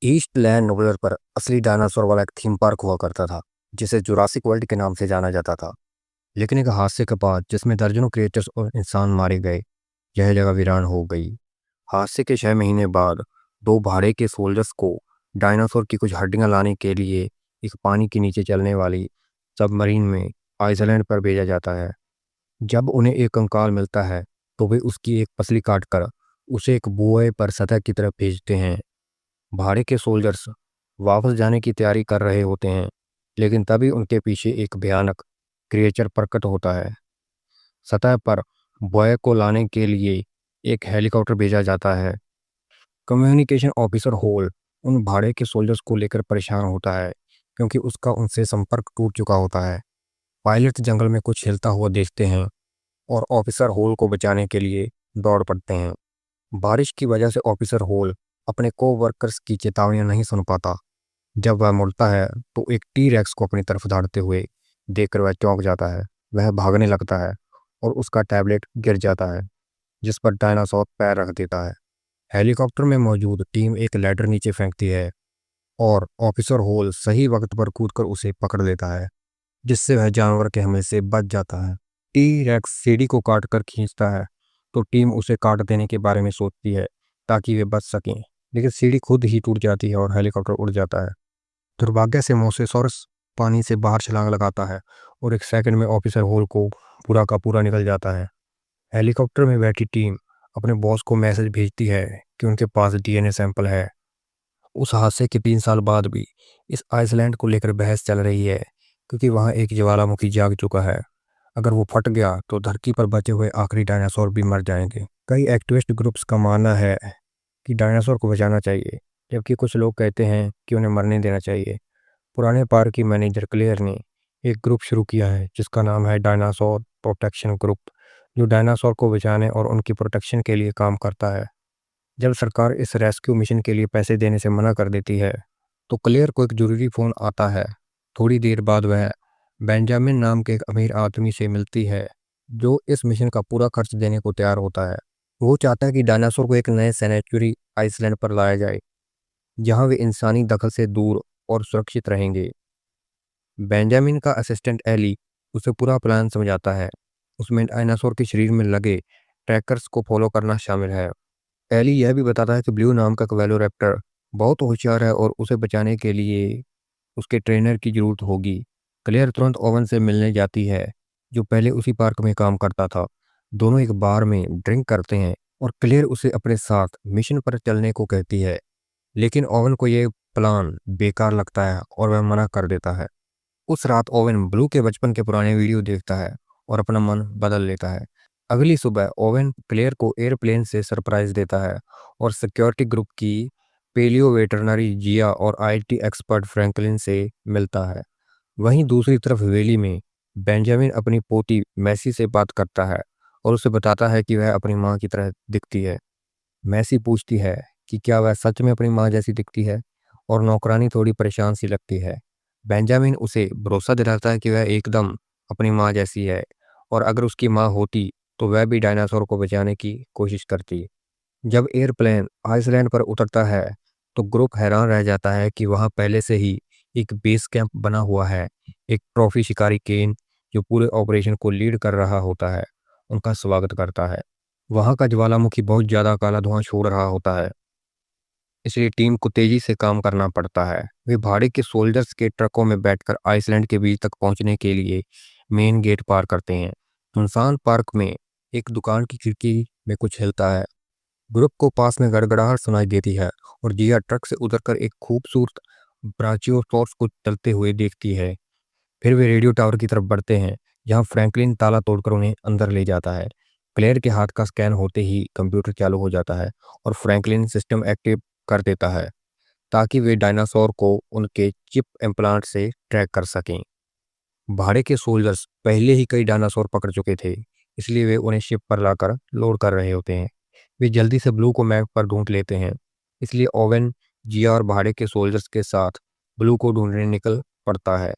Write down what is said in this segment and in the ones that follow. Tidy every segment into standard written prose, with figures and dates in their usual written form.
East land नोबलर पर असली dinosaur वाला एक थीम पार्क हुआ करता था, जिसे जुरासिक वर्ल्ड के नाम से जाना जाता था। लेकिन एक हादसे के बाद, जिसमें दर्जनों क्रिएचर्स और इंसान मारे गए, यह जगह वीरान हो गई। हादसे के 6 महीने बाद दो भाड़े के सोल्जर्स को डायनासोर की कुछ हड्डियां लाने के लिए एक पानी के नीचे चलने वाली सबमरीन में आइसलैंड पर भेजा जाता है। जब उन्हें एक कंकाल मिलता है, तो वे उसकी एक पसली काटकर उसे एक बुओए पर सतह की तरफ भेजते हैं। भाड़े के सोल्जर्स वापस जाने की तैयारी कर रहे होते हैं, लेकिन तभी उनके पीछे एक भयानक क्रिएचर प्रकट होता है। सतह पर बॉय को लाने के लिए एक हेलीकॉप्टर भेजा जाता है। कम्युनिकेशन ऑफिसर होल उन भाड़े के सोल्जर्स को लेकर परेशान होता है, क्योंकि उसका उनसे संपर्क टूट चुका होता है। पायलट जंगल में कुछ हिलता हुआ देखते हैं और ऑफिसर होल को बचाने के लिए दौड़ पड़ते हैं। बारिश की वजह से ऑफिसर होल अपने को वर्कर्स की चेतावनियां नहीं सुन पाता। जब वह मुड़ता है, तो एक टी रेक्स को अपनी तरफ दौड़ते हुए देखकर वह चौंक जाता है। वह भागने लगता है और उसका टैबलेट गिर जाता है, जिस पर डायनासोर पैर रख देता है। हेलीकॉप्टर में मौजूद टीम एक लैडर नीचे फेंकती है और ऑफिसर होल सही वक्त पर कूदकर उसे पकड़ लेता है, जिससे वह जानवर के हमले से बच जाता है। टी रेक्स सीढ़ी को काट कर खींचता है, तो टीम उसे काट देने के बारे में सोचती है ताकि वे बच सकें, लेकिन सीढ़ी खुद ही टूट जाती है और हेलीकॉप्टर उड़ जाता है। दुर्भाग्य से मोसेसॉरस पानी से बाहर छलांग लगाता है और एक सेकंड में ऑफिसर होल को पूरा का पूरा निकल जाता है। हेलीकॉप्टर में बैठी टीम अपने बॉस को मैसेज भेजती है कि उनके पास डीएनए सैंपल है। उस हादसे के 3 साल बाद भी इस आइसलैंड को लेकर बहस चल रही है, क्योंकि वहाँ एक ज्वालामुखी जाग चुका है। अगर वो फट गया तो धरती पर बचे हुए आखिरी डायनासोर भी मर जाएंगे। कई एक्टिविस्ट ग्रुप्स का मानना है कि डायनासोर को बचाना चाहिए, जबकि कुछ लोग कहते हैं कि उन्हें मरने देना चाहिए। पुराने पार्क की मैनेजर क्लेयर ने एक ग्रुप शुरू किया है, जिसका नाम है डायनासोर प्रोटेक्शन ग्रुप, जो डायनासोर को बचाने और उनकी प्रोटेक्शन के लिए काम करता है। जब सरकार इस रेस्क्यू मिशन के लिए पैसे देने से मना कर देती है, तो क्लेयर को एक जरूरी फ़ोन आता है। थोड़ी देर बाद वह बेंजामिन नाम के एक अमीर आदमी से मिलती है, जो इस मिशन का पूरा खर्च देने को तैयार होता है। वो चाहता है कि डायनासोर को एक नए सैंक्चुरी आइसलैंड पर लाया जाए, जहां वे इंसानी दखल से दूर और सुरक्षित रहेंगे। बेंजामिन का असिस्टेंट एली उसे पूरा प्लान समझाता है। उसमें डायनासोर के शरीर में लगे ट्रैकर्स को फॉलो करना शामिल है। एली यह भी बताता है कि ब्लू नाम का वेलोरेप्टर बहुत होशियार है और उसे बचाने के लिए उसके ट्रेनर की जरूरत होगी। क्लेयर तुरंत ओवन से मिलने जाती है, जो पहले उसी पार्क में काम करता था। दोनों एक बार में ड्रिंक करते हैं और क्लेयर उसे अपने साथ मिशन पर चलने को कहती है, लेकिन ओवन को यह प्लान बेकार लगता है और वह मना कर देता है। उस रात ओवेन ब्लू के बचपन के पुराने वीडियो देखता है और अपना मन बदल लेता है। अगली सुबह ओवेन क्लेयर को एयरप्लेन से सरप्राइज देता है और सिक्योरिटी ग्रुप की पेलियो वेटरनरी जिया और आईटी एक्सपर्ट फ्रैंकलिन से मिलता है। वहीं दूसरी तरफ वैली में बेंजामिन अपनी पोती मैसी से बात करता है और उसे बताता है कि वह अपनी माँ की तरह दिखती है। मैसी पूछती है कि क्या वह सच में अपनी माँ जैसी दिखती है, और नौकरानी थोड़ी परेशान सी लगती है। बेंजामिन उसे भरोसा दिलाता है कि वह एकदम अपनी माँ जैसी है, और अगर उसकी माँ होती तो वह भी डायनासोर को बचाने की कोशिश करती। जब एयरप्लेन आइसलैंड पर उतरता है, तो ग्रुप हैरान रह जाता है कि वहाँ पहले से ही एक बेस कैंप बना हुआ है। एक ट्रॉफी शिकारी केन, जो पूरे ऑपरेशन को लीड कर रहा होता है, उनका स्वागत करता है। वहाँ का ज्वालामुखी बहुत ज़्यादा काला धुआं छोड़ रहा होता है, इसलिए टीम को तेजी से काम करना पड़ता है। वे भाड़े के सोल्जर्स के ट्रकों में बैठकर आइसलैंड के बीच तक पहुंचने के लिए मेन गेट पार करते हैं। सुनसान पार्क में एक दुकान की खिड़की में कुछ हिलता है। ग्रुप को पास में गड़गड़ाहट सुनाई देती है और जिया ट्रक से उतरकर एक खूबसूरत ब्राचियोसॉर्स को चलते हुए देखती है। फिर वे रेडियो टावर की तरफ बढ़ते हैं, जहां फ्रैंकलिन ताला तोड़कर उन्हें अंदर ले जाता है। क्लेयर के हाथ का स्कैन होते ही कंप्यूटर चालू हो जाता है और फ्रैंकलिन सिस्टम एक्टिव कर देता है, ताकि वे डायनासोर को उनके चिप इम्प्लांट से ट्रैक कर सकें। भाड़े के सोल्जर्स पहले ही कई डायनासोर पकड़ चुके थे, इसलिए वे उन्हें शिप पर लाकर लोड कर रहे होते हैं। वे जल्दी से ब्लू को मैप पर ढूंढ लेते हैं, इसलिए ओवेन, जिया और भाड़े के सोल्जर्स के साथ ब्लू को ढूंढने निकल पड़ता है।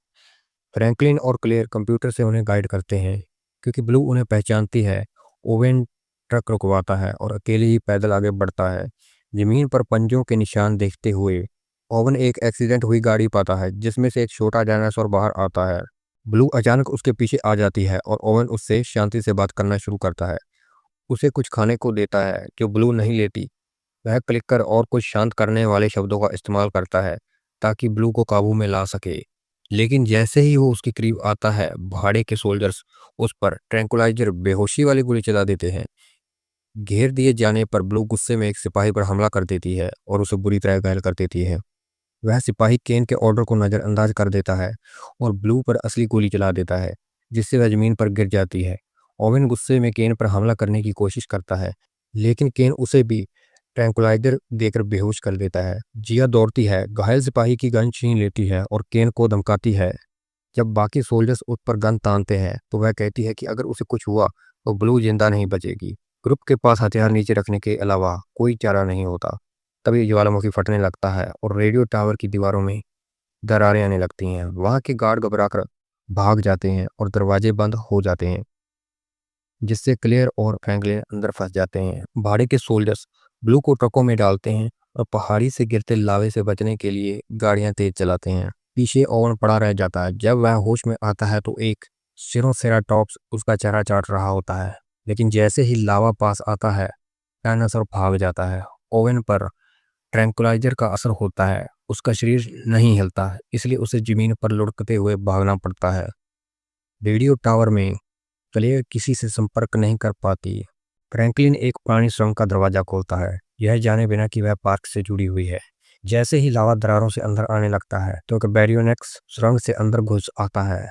फ्रैंकलिन और क्लेयर कंप्यूटर से उन्हें गाइड करते हैं, क्योंकि ब्लू उन्हें पहचानती है। ओवेन ट्रक रुकवाता है और अकेले ही पैदल आगे बढ़ता है, जमीन पर पंजों के निशान देखते हुए। ओवन एक एक्सीडेंट हुई गाड़ी पाता है जिसमें से एक छोटा डायनासोर बाहर आता है। ब्लू अचानक उसके पीछे आ जाती है और ओवन उससे शांति से बात करना शुरू करता है। उसे कुछ खाने को देता है जो ब्लू नहीं लेती। वह क्लिक कर और कुछ शांत करने वाले शब्दों का इस्तेमाल करता है ताकि ब्लू को काबू में ला सके। लेकिन जैसे ही वो उसके करीब आता है, भाड़े के सोल्जर्स उस पर ट्रैंकुलाइजर बेहोशी वाली गोली चला देते हैं। घेर दिए जाने पर ब्लू गुस्से में एक सिपाही पर हमला कर देती है और उसे बुरी तरह घायल कर देती है। वह सिपाही केन के ऑर्डर को नज़रअंदाज कर देता है और ब्लू पर असली गोली चला देता है, जिससे वह जमीन पर गिर जाती है। ओवेन गुस्से में केन पर हमला करने की कोशिश करता है, लेकिन केन उसे भी ट्रैंकुलाइजर देकर बेहोश कर देता है। जिया दौड़ती है, घायल सिपाही की गन छीन लेती है और केन को धमकाती है। जब बाकी सोल्जर्स उस पर गन तानते हैं तो वह कहती है कि अगर उसे कुछ हुआ तो ब्लू जिंदा नहीं बचेगी। ग्रुप के पास हथियार नीचे रखने के अलावा कोई चारा नहीं होता। तभी ज्वालामुखी फटने लगता है और रेडियो टावर की दीवारों में दरारें आने लगती हैं। वहां के गार्ड घबराकर भाग जाते हैं और दरवाजे बंद हो जाते हैं, जिससे क्लेयर और फ्रैंकलिन अंदर फंस जाते हैं। भाड़े के सोल्जर्स ब्लू को ट्रकों में डालते हैं और पहाड़ी से गिरते लावे से बचने के लिए गाड़ियां तेज चलाते हैं। पीछे ओवन पड़ा रह जाता है। जब वह होश में आता है तो एक सिरोसेराटॉप्स उसका चेहरा चाट रहा होता है, लेकिन जैसे ही लावा पास आता है डायनासोर भाग जाता है। ओवन पर ट्रैंकुलाइजर का असर होता है, उसका शरीर नहीं हिलता है, इसलिए उसे जमीन पर लुढ़कते हुए भागना पड़ता है। रेडियो टावर में क्लेयर किसी से संपर्क नहीं कर पाती। फ्रैंकलिन एक पुरानी सुरंग का दरवाजा खोलता है, यह जाने बिना कि वह पार्क से जुड़ी हुई है। जैसे ही लावा दरारों से अंदर आने लगता है तो बैरियोनेक्स सुरंग से अंदर घुस आता है।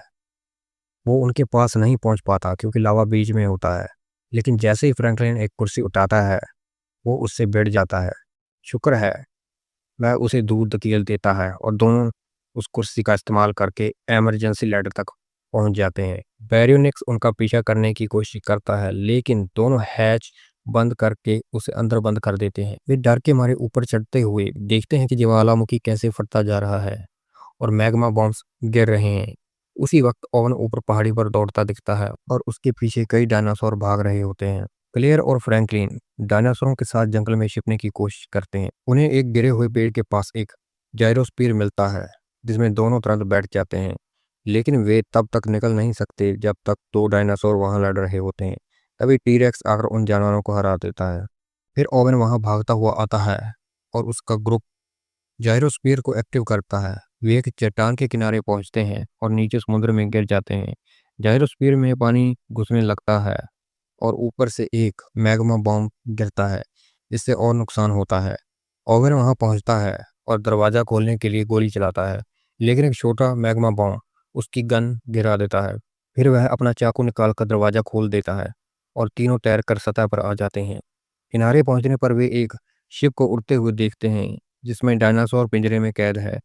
वो उनके पास नहीं पहुंच पाता क्योंकि लावा बीच में होता है, लेकिन जैसे ही फ्रैंकलिन एक कुर्सी उठाता है वो उससे बैठ जाता है। शुक्र है वह उसे दूर धकेल देता है और दोनों उस कुर्सी का इस्तेमाल करके इमरजेंसी लैडर तक पहुंच जाते हैं। बैरियोनिक्स उनका पीछा करने की कोशिश करता है, लेकिन दोनों हैच बंद करके उसे अंदर बंद कर देते हैं। वे डर के मारे ऊपर चढ़ते हुए देखते हैं कि ज्वालामुखी कैसे फटता जा रहा है और मैग्मा बॉम्ब्स गिर रहे हैं। उसी वक्त ओवन ऊपर पहाड़ी पर दौड़ता दिखता है और उसके पीछे कई डायनासोर भाग रहे होते हैं। क्लेयर और फ्रैंकलिन डायनासोरों के साथ जंगल में छिपने की कोशिश करते हैं। उन्हें एक गिरे हुए पेड़ के पास एक जाइरोस्फीयर मिलता है जिसमें दोनों तुरंत बैठ जाते हैं, लेकिन वे तब तक निकल नहीं सकते जब तक दो डायनासोर वहां लड़ रहे होते हैं। तभी टीरेक्स आकर उन जानवरों को हरा देता है। फिर ओवन वहां भागता हुआ आता है और उसका ग्रुप जाइरोस्फीयर को एक्टिव करता है। वे एक चट्टान के किनारे पहुंचते हैं और नीचे समुद्र में गिर जाते हैं। जाइरोस्फीयर में पानी घुसने लगता है और ऊपर से एक मैग्मा बॉम्ब गिरता है, जिससे और नुकसान होता है। ओवन वहां पहुंचता है और दरवाजा खोलने के लिए गोली चलाता है, लेकिन एक छोटा मैग्मा बॉम्ब उसकी गन गिरा देता है। फिर वह अपना चाकू निकालकर दरवाजा खोल देता है और तीनों तैरकर सतह पर आ जाते हैं। किनारे पहुंचने पर वे एक शिप को उड़ते हुए देखते हैं जिसमें डायनासोर पिंजरे में कैद है।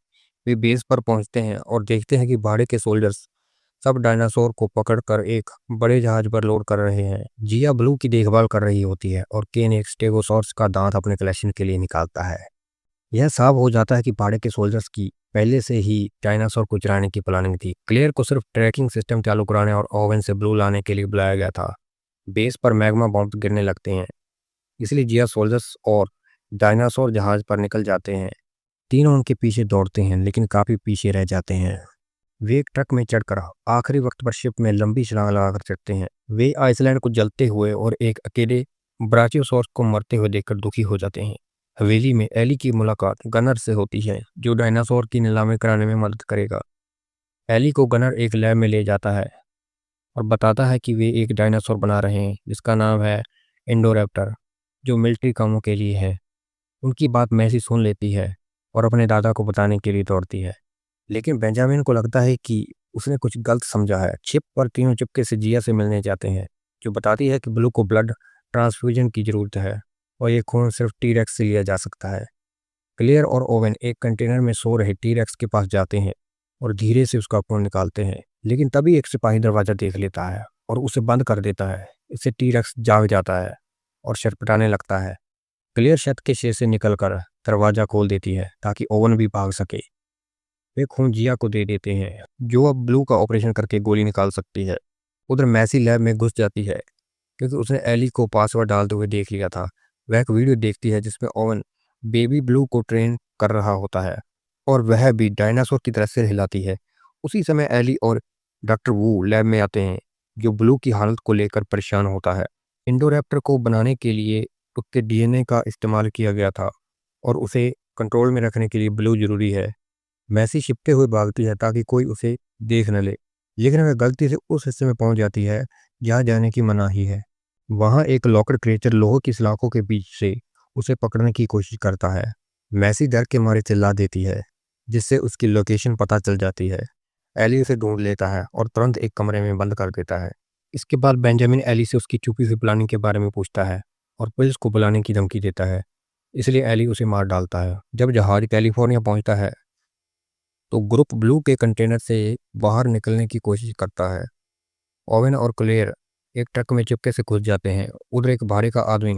वे बेस पर पहुंचते हैं और देखते हैं कि भाड़े के सोल्जर्स सब डायनासोर को पकड़कर एक बड़े जहाज पर लोड कर रहे हैं। जिया ब्लू की देखभाल कर रही होती है और केन एक स्टेगोसॉर्स का दांत अपने कलेक्शन के लिए निकालता है। यह साफ हो जाता है कि भाड़े के सोल्जर्स की पहले से ही डायनासोर को चुराने की प्लानिंग थी। क्लेयर को सिर्फ ट्रैकिंग सिस्टम चालू कराने और ओवन से ब्लू लाने के लिए बुलाया गया था। बेस पर मैग्मा बॉम्ब गिरने लगते हैं, इसलिए जिया सोल्जर्स और डायनासोर जहाज पर निकल जाते हैं। तीनों उनके पीछे दौड़ते हैं, लेकिन काफी पीछे रह जाते हैं। वे एक ट्रक में चढ़कर आखिरी वक्त पर शिप में लंबी छलांग लगाकर चढ़ते हैं। वे आइसलैंड को जलते हुए और एक अकेले ब्राचियोसॉर्स को मरते हुए देखकर दुखी हो जाते हैं। हवेली में एली की मुलाकात गनर से होती है, जो डायनासोर की नीलामी कराने में मदद करेगा। एली को गनर एक लैब में ले जाता है और बताता है कि वे एक डायनासोर बना रहे हैं जिसका नाम है इंडोरैप्टर, जो मिलिट्री कामों के लिए है। उनकी बात मैसी सुन लेती है और अपने दादा को बताने के लिए दौड़ती है, लेकिन बेंजामिन को लगता है कि उसने कुछ गलत समझा है। शिप पर तीनों चुपके से जिया से मिलने जाते हैं, जो बताती है कि ब्लू को ब्लड ट्रांसफ्यूजन की जरूरत है और ये खून सिर्फ टीरेक्स से लिया जा सकता है। क्लियर और ओवन एक कंटेनर में सो रहे टीरेक्स के पास जाते हैं और धीरे से उसका खून निकालते हैं, लेकिन तभी एक सिपाही दरवाजा देख लेता है और उसे बंद कर देता है। इससे टीरेक्स जाग जाता है और छटपटाने लगता है। क्लियर छत के शेर से निकलकर दरवाजा खोल देती है ताकि ओवन भी भाग सके। वे खून जिया को दे देते हैं, जो अब ब्लू का ऑपरेशन करके गोली निकाल सकती है। उधर मैसी लैब में घुस जाती है क्योंकि उसने एली को पासवर्ड डालते हुए देख लिया था। वह एक वीडियो देखती है जिसमें ओवन बेबी ब्लू को ट्रेन कर रहा होता है और वह भी डायनासोर की तरह सिर हिलाती है। उसी समय एली और डॉक्टर वू लैब में आते हैं, जो ब्लू की हालत को लेकर परेशान होता है। इंडोरैप्टर को बनाने के लिए उसके डीएनए का इस्तेमाल किया गया था और उसे कंट्रोल में रखने के लिए ब्लू जरूरी है। मैसी छिपते हुए भागती है ताकि कोई उसे देख न ले, लेकिन वह गलती से उस हिस्से में पहुंच जाती है जहां जाने की मनाही है। वहां एक लॉकड क्रिएचर लोहे की सलाखों के बीच से उसे पकड़ने की कोशिश करता है। मैसी डर के मारे चिल्ला देती है, जिससे उसकी लोकेशन पता चल जाती है। एली उसे ढूंढ लेता है और तुरंत एक कमरे में बंद कर देता है। इसके बाद बेंजामिन एली से उसकी छुपी हुई प्लानिंग के बारे में पूछता है और पुलिस को बुलाने की धमकी देता है, इसलिए एली उसे मार डालता है। जब जहाज कैलिफोर्निया पहुंचता है तो ग्रुप ब्लू के कंटेनर से बाहर निकलने की कोशिश करता है। ओवेन और क्लेयर एक ट्रक में चुपके से घुस जाते हैं। उधर एक भारे का आदमी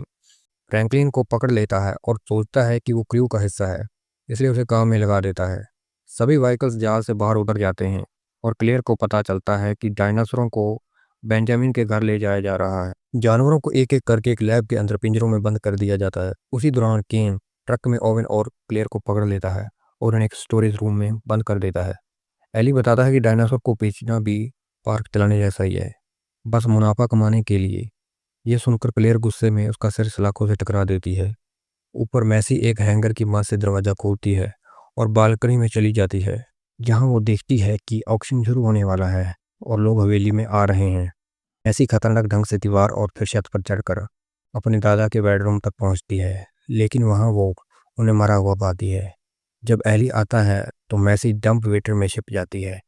फ्रैंकलिन को पकड़ लेता है और सोचता है कि वो क्रू का हिस्सा है, इसलिए उसे काम में लगा देता है। सभी व्हीकल्स जहाज से बाहर उतर जाते हैं और क्लेयर को पता चलता है कि डायनासोरों को बेंजामिन के घर ले जाया जा रहा है। जानवरों को एक एक करके एक लैब के अंदर पिंजरों में बंद कर दिया जाता है। उसी दौरान केन ट्रक में ओवेन और क्लेयर को पकड़ लेता है और उन्हें एक स्टोरेज रूम में बंद कर देता है। एली बताता है कि डायनासोर को बेचना भी पार्क चलाने जैसा ही है, बस मुनाफा कमाने के लिए। यह सुनकर क्लेयर गुस्से में उसका सिर सलाखों से टकरा देती है। ऊपर मैसी एक हैंगर की मदद से दरवाजा खोलती है और बालकनी में चली जाती है, जहां वो देखती है कि ऑक्शन शुरू होने वाला है और लोग हवेली में आ रहे हैं। मैसी खतरनाक ढंग से दीवार और फिर छत पर चढ़कर अपने दादा के बेडरूम तक पहुंचती है, लेकिन वहां वो उन्हें मरा हुआ पाती है। जब एली आता है तो मैसी डंप वेटर में छिप जाती है।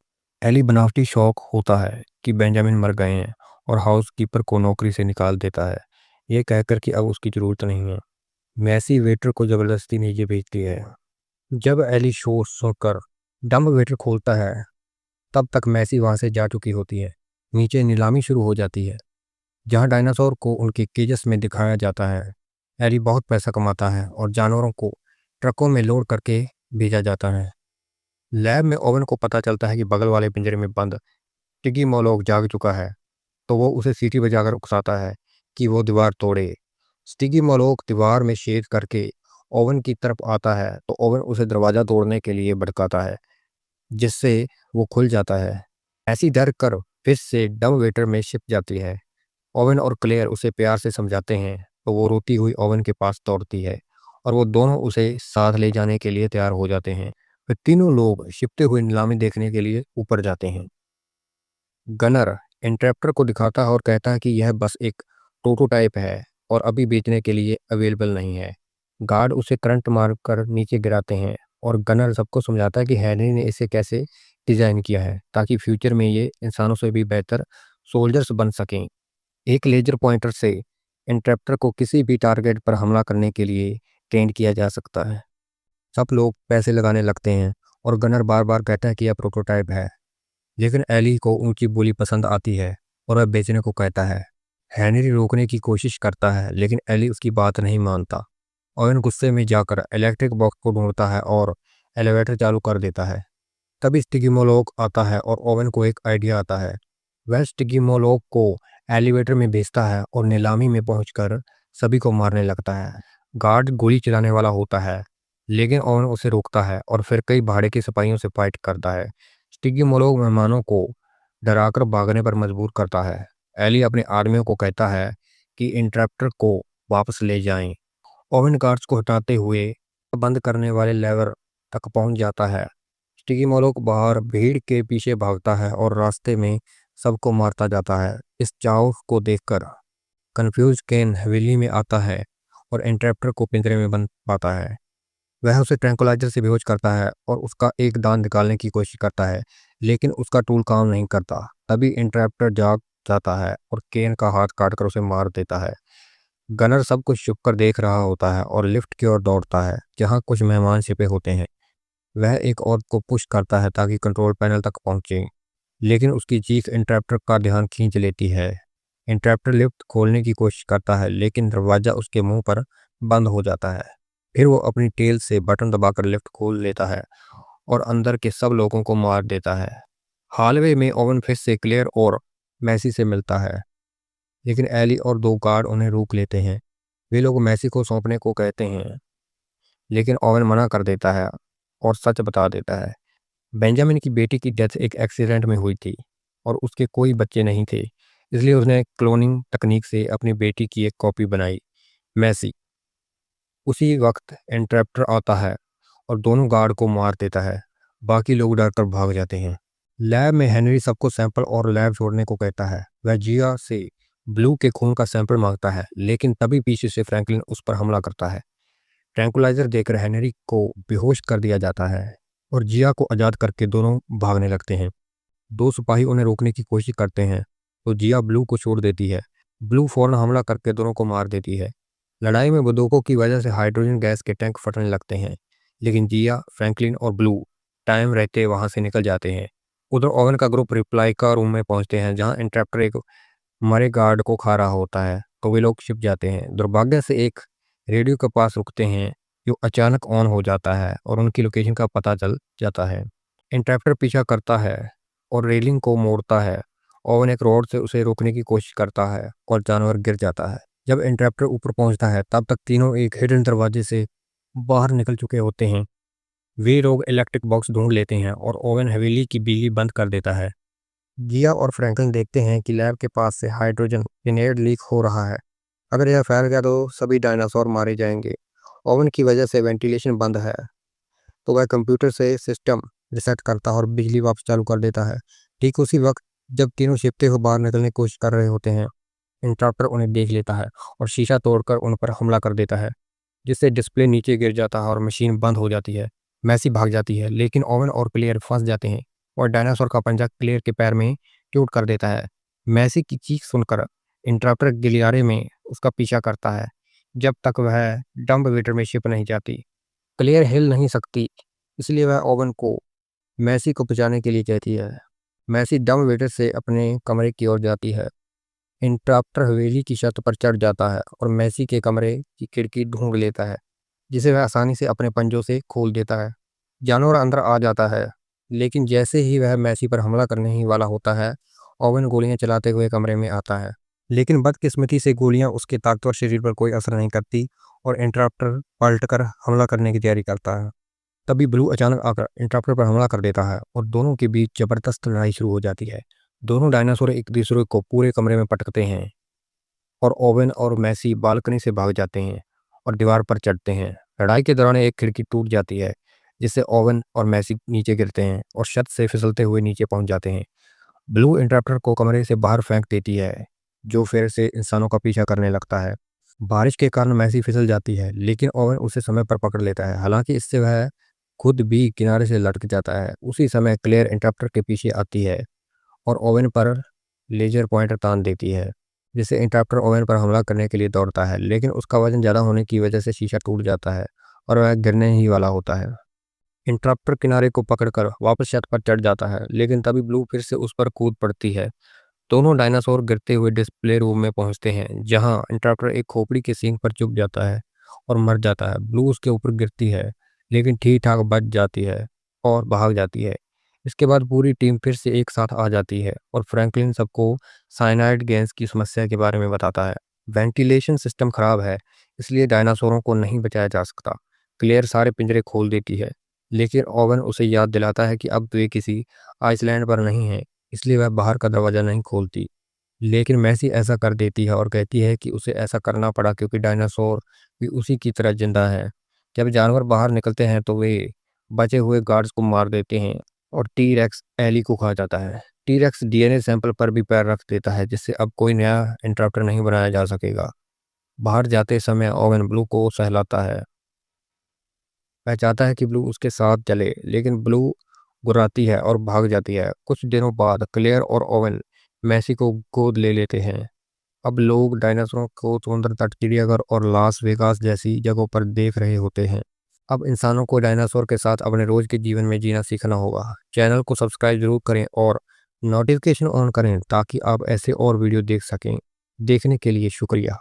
एली बनावटी शौक होता है कि बेंजामिन मर गए हैं और हाउसकीपर को नौकरी से निकाल देता है, ये कहकर कि अब उसकी ज़रूरत नहीं है। मैसी वेटर को ज़बरदस्ती नीचे भेजती है। जब एली शोर सुनकर डंप वेटर खोलता है, तब तक मैसी वहां से जा चुकी होती है। नीचे नीलामी शुरू हो जाती है, जहां डायनासोर को उनके केजेस में दिखाया जाता है। एली बहुत पैसा कमाता है और जानवरों को ट्रकों में लोड करके भेजा जाता है। लैब में ओवन को पता चलता है कि बगल वाले पिंजरे में बंद टिगी मोलोक जाग चुका है, तो वो उसे सीटी बजाकर उकसाता है कि वो दीवार तोड़े। स्टिगी मोलोक दीवार में छेद करके ओवन की तरफ आता है, तो ओवन उसे दरवाज़ा तोड़ने के लिए भड़काता है, जिससे वो खुल जाता है। ऐसी डर कर फिर से डम वेटर में छिप जाती है। ओवन और क्लेयर उसे प्यार से समझाते हैं, तो वो रोती हुई ओवन के पास दौड़ती है और वो दोनों उसे साथ ले जाने के लिए तैयार हो जाते हैं। फिर तीनों लोग छिपते हुए नीलामी देखने के लिए ऊपर जाते हैं। गनर इंटरप्टर को दिखाता है और कहता है कि यह बस एक प्रोटोटाइप है और अभी बेचने के लिए अवेलेबल नहीं है। गार्ड उसे करंट मारकर नीचे गिराते हैं और गनर सबको समझाता है कि हेनरी ने इसे कैसे डिजाइन किया है ताकि फ्यूचर में ये इंसानों से भी बेहतर सोल्जर्स बन सकें। एक लेजर पॉइंटर से इंटरप्टर को किसी भी टारगेट पर हमला करने के लिए ट्रेंड किया जा सकता है। सब लोग पैसे लगाने लगते हैं और गनर बार बार कहता है कि यह प्रोटोटाइप है, लेकिन एली को ऊंची बोली पसंद आती है और वह बेचने को कहता है। हेनरी रोकने की कोशिश करता है, लेकिन एली उसकी बात नहीं मानता। ओवन गुस्से में जाकर इलेक्ट्रिक बॉक्स को ढूंढता है और एलिवेटर चालू कर देता है। तभी स्टिग्मोलोक आता है और ओवन को एक आइडिया आता है। वह स्टिग्मोलोक को एलिवेटर में भेजता है और नीलामी में पहुंचकर सभी को मारने लगता है। गार्ड गोली चलाने वाला होता है, लेकिन ओवन उसे रोकता है और फिर कई भाड़े के सिपाहियों से फाइट करता है। स्टिग्मोलोक मेहमानों को डराकर भागने पर मजबूर करता है। एली अपने आदमियों को कहता है कि इंटरप्टर को वापस ले जाएं। ओवन गार्ड्स को हटाते हुए बंद करने वाले लेवर तक पहुंच जाता है। स्टिग्मोलोक बाहर भीड़ के पीछे भागता है और रास्ते में सबको मारता जाता है। इस चाव को देखकर कंफ्यूज केन हवेली में आता है और इंटरप्टर को पिंजरे में बंद पाता है। वह उसे ट्रैंकुलाइजर से बेहोश करता है और उसका एक दांत निकालने की कोशिश करता है, लेकिन उसका टूल काम नहीं करता। तभी इंटरप्टर जाग जाता है और केन का हाथ काटकर उसे मार देता है। गनर सब कुछ छुपकर देख रहा होता है और लिफ्ट की ओर दौड़ता है, जहां कुछ मेहमान छिपे होते हैं। वह एक औरत को पुश करता है ताकि कंट्रोल पैनल तक पहुंचे, लेकिन उसकी चीख इंटरप्टर का ध्यान खींच लेती है। इंटरप्टर लिफ्ट खोलने की कोशिश करता है, लेकिन दरवाजा उसके मुंह पर बंद हो जाता है। फिर वो अपनी टेल से बटन दबाकर लिफ्ट खोल लेता है और अंदर के सब लोगों को मार देता है। हालवे में ओवन फिर से क्लेयर और मैसी से मिलता है, लेकिन एली और दो गार्ड उन्हें रोक लेते हैं। वे लोग मैसी को सौंपने को कहते हैं, लेकिन ओवन मना कर देता है। और सच बता देता है। बेंजामिन की बेटी की डेथ एक एक्सीडेंट में हुई थी और उसके कोई बच्चे नहीं थे, इसलिए उसने क्लोनिंग तकनीक से अपनी बेटी की एक कॉपी बनाई, मैसी। उसी वक्त इंटरप्टर आता है और दोनों गार्ड को मार देता है। बाकी लोग डर कर भाग जाते हैं। लैब में हेनरी सबको सैंपल और लैब छोड़ने को कहता है। वह जिया से ब्लू के खून का सैंपल मांगता है, लेकिन तभी पीछे से फ्रैंकलिन उस पर हमला करता है। ट्रैंकुलाइजर देकर हेनरी को बेहोश कर दिया जाता है और जिया को आज़ाद करके दोनों भागने लगते हैं। दो सिपाही उन्हें रोकने की कोशिश करते हैं तो जिया ब्लू को छोड़ देती है। ब्लू फौरन हमला करके दोनों को मार देती है। लड़ाई में बंदूकों की वजह से हाइड्रोजन गैस के टैंक फटने लगते हैं, लेकिन जिया, फ्रैंकलिन और ब्लू टाइम रहते वहां से निकल जाते हैं। उधर ओवन का ग्रुप रिप्लाई का रूम में पहुंचते हैं, जहां इंटरप्टर एक मरे गार्ड को खा रहा होता है, तो वे लोग छिप जाते हैं। दुर्भाग्य से एक रेडियो के पास रुकते हैं जो अचानक ऑन हो जाता है और उनकी लोकेशन का पता चल जाता है। इंटरप्टर पीछा करता है और रेलिंग को मोड़ता है। ओवन एक रॉड से उसे रोकने की कोशिश करता है और जानवर गिर जाता है। जब इंटरप्टर ऊपर पहुंचता है तब तक तीनों एक हिडन दरवाजे से बाहर निकल चुके होते हैं। वे लोग इलेक्ट्रिक बॉक्स ढूंढ लेते हैं और ओवन हवेली की बिजली बंद कर देता है। जिया और फ्रैंकलिन देखते हैं कि लैब के पास से हाइड्रोजन ग्रेनेड लीक हो रहा है। अगर यह फैल गया तो सभी डायनासोर मारे जाएंगे। ओवन की वजह से वेंटिलेशन बंद है, तो वह कंप्यूटर से सिस्टम रिसेट करता है और बिजली वापस चालू कर देता है। ठीक उसी वक्त जब तीनों छिपते हुए बाहर निकलने की कोशिश कर रहे होते हैं, इंटरप्टर उन्हें देख लेता है और शीशा तोड़कर उन पर हमला कर देता है, जिससे डिस्प्ले नीचे गिर जाता है और मशीन बंद हो जाती है। मैसी भाग जाती है, लेकिन ओवन और क्लियर फंस जाते हैं और डायनासोर का पंजा क्लियर के पैर में चोट कर देता है। मैसी की चीख सुनकर इंटरप्टर गलियारे में उसका पीछा करता है जब तक वह डंब वेटर में शिप नहीं जाती। क्लियर हिल नहीं सकती, इसलिए वह ओवन को मैसी को बचाने के लिए कहती है। मैसी डंब वेटर से अपने कमरे की ओर जाती है। इंटरप्टर हवेली की छत पर चढ़ जाता है और मैसी के कमरे की खिड़की ढूंढ लेता है, जिसे वह आसानी से अपने पंजों से खोल देता है। जानवर अंदर आ जाता है, लेकिन जैसे ही वह मैसी पर हमला करने ही वाला होता है, ओवन गोलियां चलाते हुए कमरे में आता है। लेकिन बदकिस्मती से गोलियां उसके ताकतवर शरीर पर कोई असर नहीं करती और इंटरप्टर पलटकर हमला करने की तैयारी करता है। तभी ब्लू अचानक आकर इंटरप्टर पर हमला कर देता है और दोनों के बीच जबरदस्त लड़ाई शुरू हो जाती है। दोनों डायनासोर एक दूसरे को पूरे कमरे में पटकते हैं और ओवन और मैसी बालकनी से भाग जाते हैं और दीवार पर चढ़ते हैं। लड़ाई के दौरान एक खिड़की टूट जाती है, जिससे ओवन और मैसी नीचे गिरते हैं और छत से फिसलते हुए नीचे पहुंच जाते हैं। ब्लू इंटरप्टर को कमरे से बाहर फेंक देती है, जो फिर से इंसानों का पीछा करने लगता है। बारिश के कारण मैसी फिसल जाती है, लेकिन ओवन उसे समय पर पकड़ लेता है। हालांकि इससे वह खुद भी किनारे से लटक जाता है। उसी समय क्लेयर इंटरप्टर के पीछे आती है और ओवन पर लेजर पॉइंटर तान देती है, जिससे इंटरप्टर ओवन पर हमला करने के लिए दौड़ता है, लेकिन उसका वजन ज़्यादा होने की वजह से शीशा टूट जाता है और वह गिरने ही वाला होता है। इंटरप्टर किनारे को पकड़कर वापस छत पर चढ़ जाता है, लेकिन तभी ब्लू फिर से उस पर कूद पड़ती है। दोनों डायनासोर गिरते हुए डिस्प्ले रूम में पहुंचते हैं, जहां इंटरप्टर एक खोपड़ी के सींग पर चुभ जाता है और मर जाता है। ब्लू उसके ऊपर गिरती है, लेकिन ठीक ठाक बच जाती है और भाग जाती है। इसके बाद पूरी टीम फिर से एक साथ आ जाती है और फ्रैंकलिन सबको साइनाइड गैस की समस्या के बारे में बताता है। वेंटिलेशन सिस्टम खराब है, इसलिए डायनासोरों को नहीं बचाया जा सकता। क्लेयर सारे पिंजरे खोल देती है, लेकिन ओवन उसे याद दिलाता है कि अब वे किसी आइसलैंड पर नहीं हैं, इसलिए वह बाहर का दरवाज़ा नहीं खोलती। लेकिन मैसी ऐसा कर देती है और कहती है कि उसे ऐसा करना पड़ा क्योंकि डायनासोर भी उसी की तरह जिंदा है। जब जानवर बाहर निकलते हैं तो वे बचे हुए गार्ड्स को मार देते हैं और टी रेक्स एली को खा जाता है। टी रेक्स डीएनए सैंपल पर भी पैर रख देता है, जिससे अब कोई नया इंटरप्टर नहीं बनाया जा सकेगा। बाहर जाते समय ओवन ब्लू को सहलाता है। वह चाहता है कि ब्लू उसके साथ चले, लेकिन ब्लू गुर्राती है और भाग जाती है। कुछ दिनों बाद क्लेयर और ओवन मैसी को गोद ले लेते हैं। अब लोग डायनासोरों को समुद्र तट, चिड़ियाघर और लास वेगास जैसी जगहों पर देख रहे होते हैं। अब इंसानों को डायनासोर के साथ अपने रोज के जीवन में जीना सीखना होगा। चैनल को सब्सक्राइब जरूर करें और नोटिफिकेशन ऑन करें ताकि आप ऐसे और वीडियो देख सकें। देखने के लिए शुक्रिया।